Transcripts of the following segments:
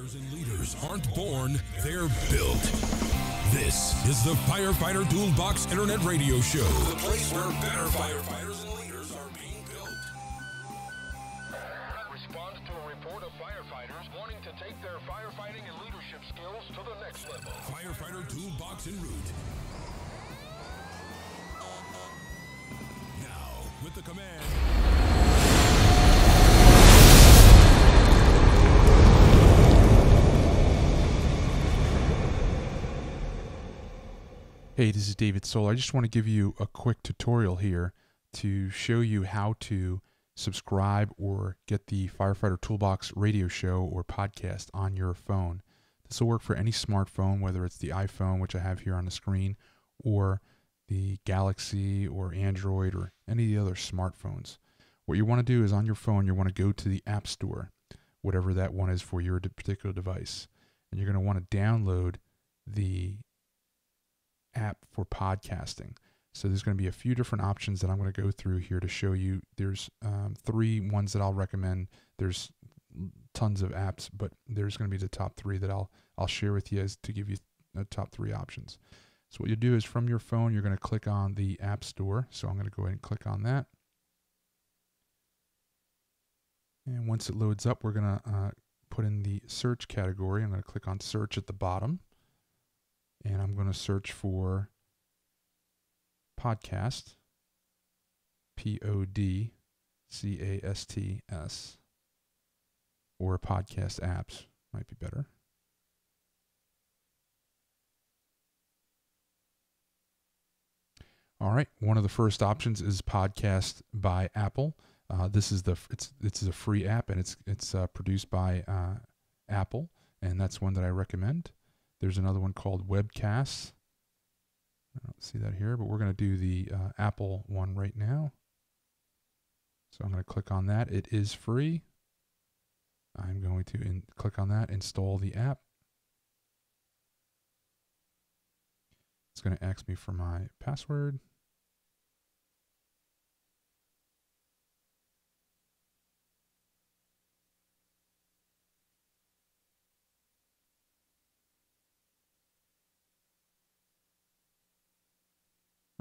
Firefighters and leaders aren't born, they're built. This is the Firefighter Toolbox Internet Radio Show, the place where better firefighters and leaders are being built. Respond to a report of firefighters wanting to take their firefighting and leadership skills to the next level. Firefighter Toolbox en route. Now, with the command... Hey, this is David Soul. I just want to give you a quick tutorial here to show you how to subscribe or get the Firefighter Toolbox radio show or podcast on your phone. This will work for any smartphone, whether it's the iPhone, which I have here on the screen, or the Galaxy or Android or any of the other smartphones. What you want to do is on your phone, you want to go to the App Store, whatever that one is for your particular device. And you're going to want to download the app for podcasting. So there's going to be a few different options that I'm going to go through here to show you. There's three ones that I'll recommend. There's tons of apps, but there's going to be the top three that I'll share with you as to give you the top three options. So what you do is from your phone, you're going to click on the App Store. So I'm going to go ahead and click on that. And once it loads up, we're going to put in the search category. I'm going to click on search at the bottom. And I'm going to search for podcast, Podcasts, or podcast apps, might be better. All right, one of the first options is Podcast by Apple. This is it's a free app, and it's produced by Apple, and that's one that I recommend. There's another one called Webcasts. I don't see that here, but we're going to do the Apple one right now. So I'm going to click on that. It is free. I'm going to click on that, install the app. It's going to ask me for my password.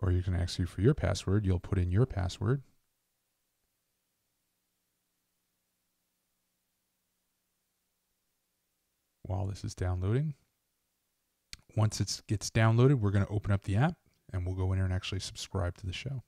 Or you can ask you for your password. You'll put in your password. While this is downloading. Once it gets downloaded, we're going to open up the app and we'll go in there and actually subscribe to the show.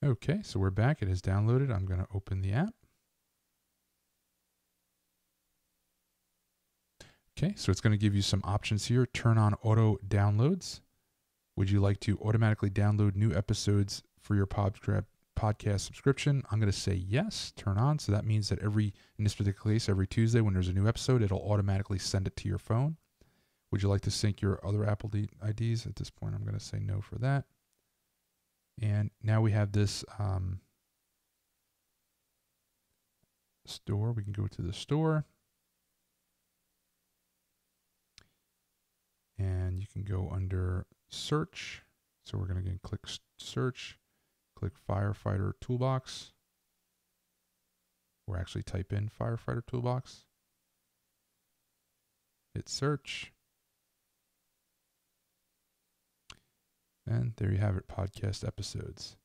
Okay, so we're back. It is downloaded. I'm going to open the app. Okay, so it's going to give you some options here. Turn on auto downloads. Would you like to automatically download new episodes for your podcast subscription? I'm going to say yes, turn on. So that means that in this particular case, every Tuesday when there's a new episode, it'll automatically send it to your phone. Would you like to sync your other Apple IDs? At this point, I'm going to say no for that. And now we have this store. We can go to the store. And you can go under search. So we're going to click search, click Firefighter Toolbox, or actually type in Firefighter Toolbox. Hit search. And there you have it, podcast episodes.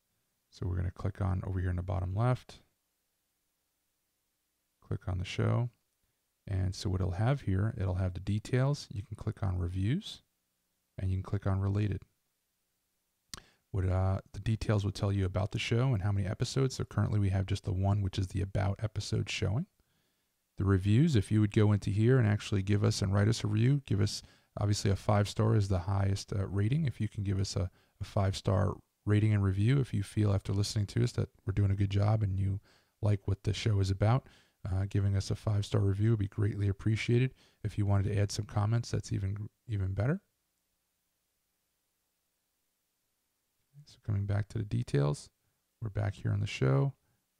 So we're going to click on over here in the bottom left. Click on the show. And so what it'll have here, it'll have the details. You can click on reviews and you can click on related. The details will tell you about the show and how many episodes. So currently we have just the one, which is the about episode showing. The reviews, if you would go into here and actually give us and write us a review, give us obviously a 5-star is the highest rating. If you can give us a 5-star rating and review, if you feel after listening to us that we're doing a good job and you like what the show is about, giving us a 5-star review would be greatly appreciated. If you wanted to add some comments, that's even better. So coming back to the details, we're back here on the show.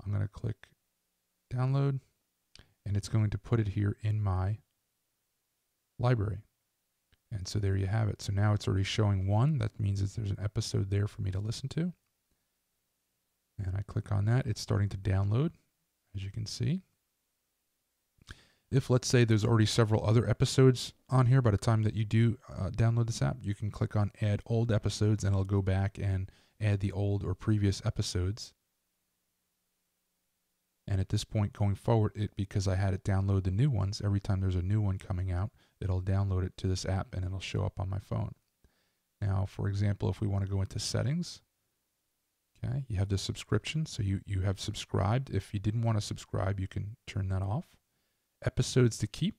I'm going to click download. and it's going to put it here in my library. And so there you have it. So now it's already showing 1. That means that there's an episode there for me to listen to. And I click on that. It's starting to download, as you can see. If, let's say, there's already several other episodes on here by the time that you do download this app, you can click on Add Old Episodes, and it'll go back and add the old or previous episodes. And at this point going forward, because I had it download the new ones, every time there's a new one coming out, it'll download it to this app and it'll show up on my phone. Now, for example, if we want to go into settings, okay, you have the subscription, so you have subscribed. If you didn't want to subscribe, you can turn that off. Episodes to keep.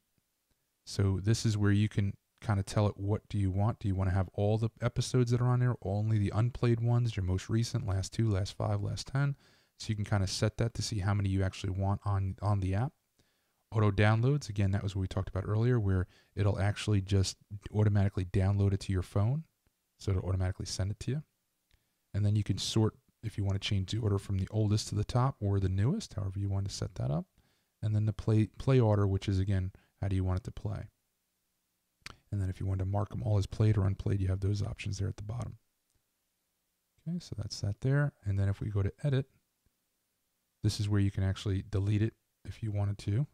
So this is where you can kind of tell it what do you want. Do you want to have all the episodes that are on there, only the unplayed ones, your most recent, last 2, last 5, last 10? So you can kind of set that to see how many you actually want on the app. Auto downloads, again, that was what we talked about earlier, where it'll actually just automatically download it to your phone. So it'll automatically send it to you. And then you can sort if you want to change the order from the oldest to the top or the newest, however you want to set that up. And then the play order, which is, again, how do you want it to play? And then if you want to mark them all as played or unplayed, you have those options there at the bottom. Okay, so that's that there. And then if we go to edit, this is where you can actually delete it if you wanted to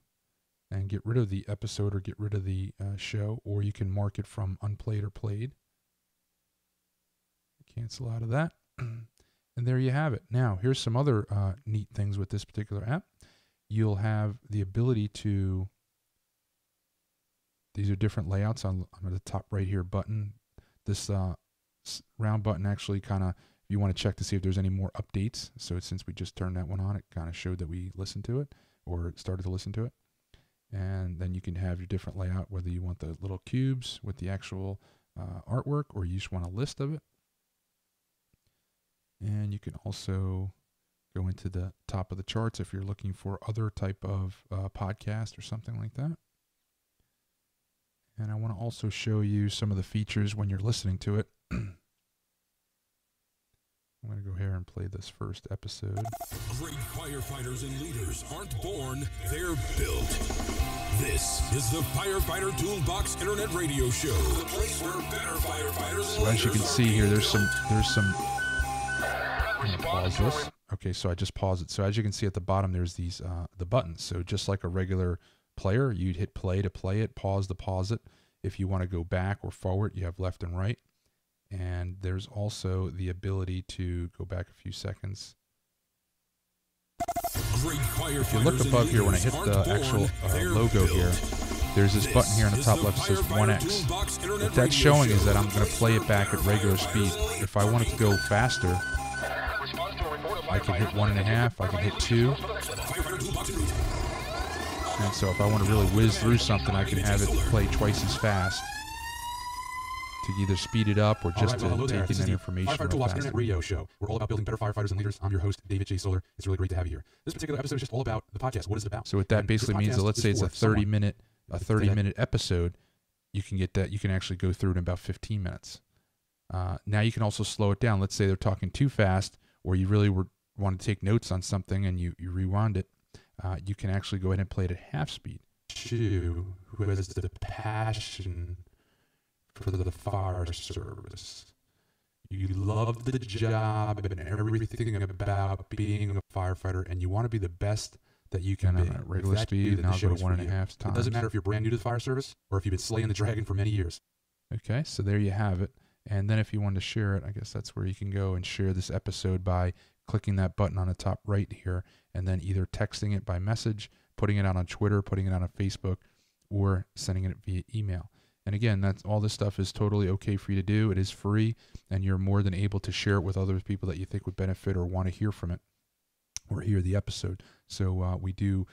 and get rid of the episode or get rid of the show, or you can mark it from unplayed or played. Cancel out of that. And there you have it. Now, here's some other neat things with this particular app. You'll have the ability to, these are different layouts on the top right here button. This round button actually kind of, if you want to check to see if there's any more updates. So since we just turned that one on, it kind of showed that we listened to it or started to listen to it. And then you can have your different layout, whether you want the little cubes with the actual artwork or you just want a list of it. And you can also go into the top of the charts if you're looking for other type of podcast or something like that. And I want to also show you some of the features when you're listening to it. I'm going to go here and play this first episode. Great firefighters and leaders aren't born, they're built. This is the Firefighter Toolbox Internet Radio Show, the place where better firefighters So as you can see here, there's some I'm going to pause this. Okay, so I just paused it. So as you can see at the bottom, there's these the buttons. So just like a regular player, you'd hit play to play it, pause to pause it. If you want to go back or forward, you have left and right. And there's also the ability to go back a few seconds. If you look above here, when I hit the actual logo here, there's this button here on the top left that says 1x. What that's showing is that I'm going to play it back at regular speed. If I want it to go faster, I can hit 1.5, I can hit 2. And so if I want to really whiz through something, I can have it play twice as fast to either speed it up or just to take in that information. Firefighter Toolbox Internet Radio Show. We're all about building better firefighters and leaders. I'm your host, David J. Solar. It's really great to have you here. This particular episode is just all about the podcast. What is it about? So what that basically means that, let's say it's a 30-minute episode, you can get that. You can actually go through it in about 15 minutes. Now you can also slow it down. Let's say they're talking too fast, or you really want to take notes on something and you rewind it. You can actually go ahead and play it at half speed. Who has the passion for the fire service? You love the job and everything about being a firefighter, and you want to be the best that you can be. At regular speed, and I'll go to 1.5 times. It doesn't matter if you're brand new to the fire service or if you've been slaying the dragon for many years. Okay, so there you have it. And then if you want to share it, I guess that's where you can go and share this episode by clicking that button on the top right here, and then either texting it by message, putting it out on Twitter, putting it out on Facebook, or sending it via email. And again, that's all this stuff is totally okay for you to do. It is free, and you're more than able to share it with other people that you think would benefit or want to hear from it or hear the episode. So we do,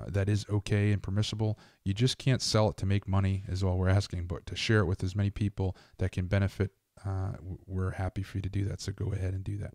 that is okay and permissible. You just can't sell it to make money is all we're asking, but to share it with as many people that can benefit, we're happy for you to do that. So go ahead and do that.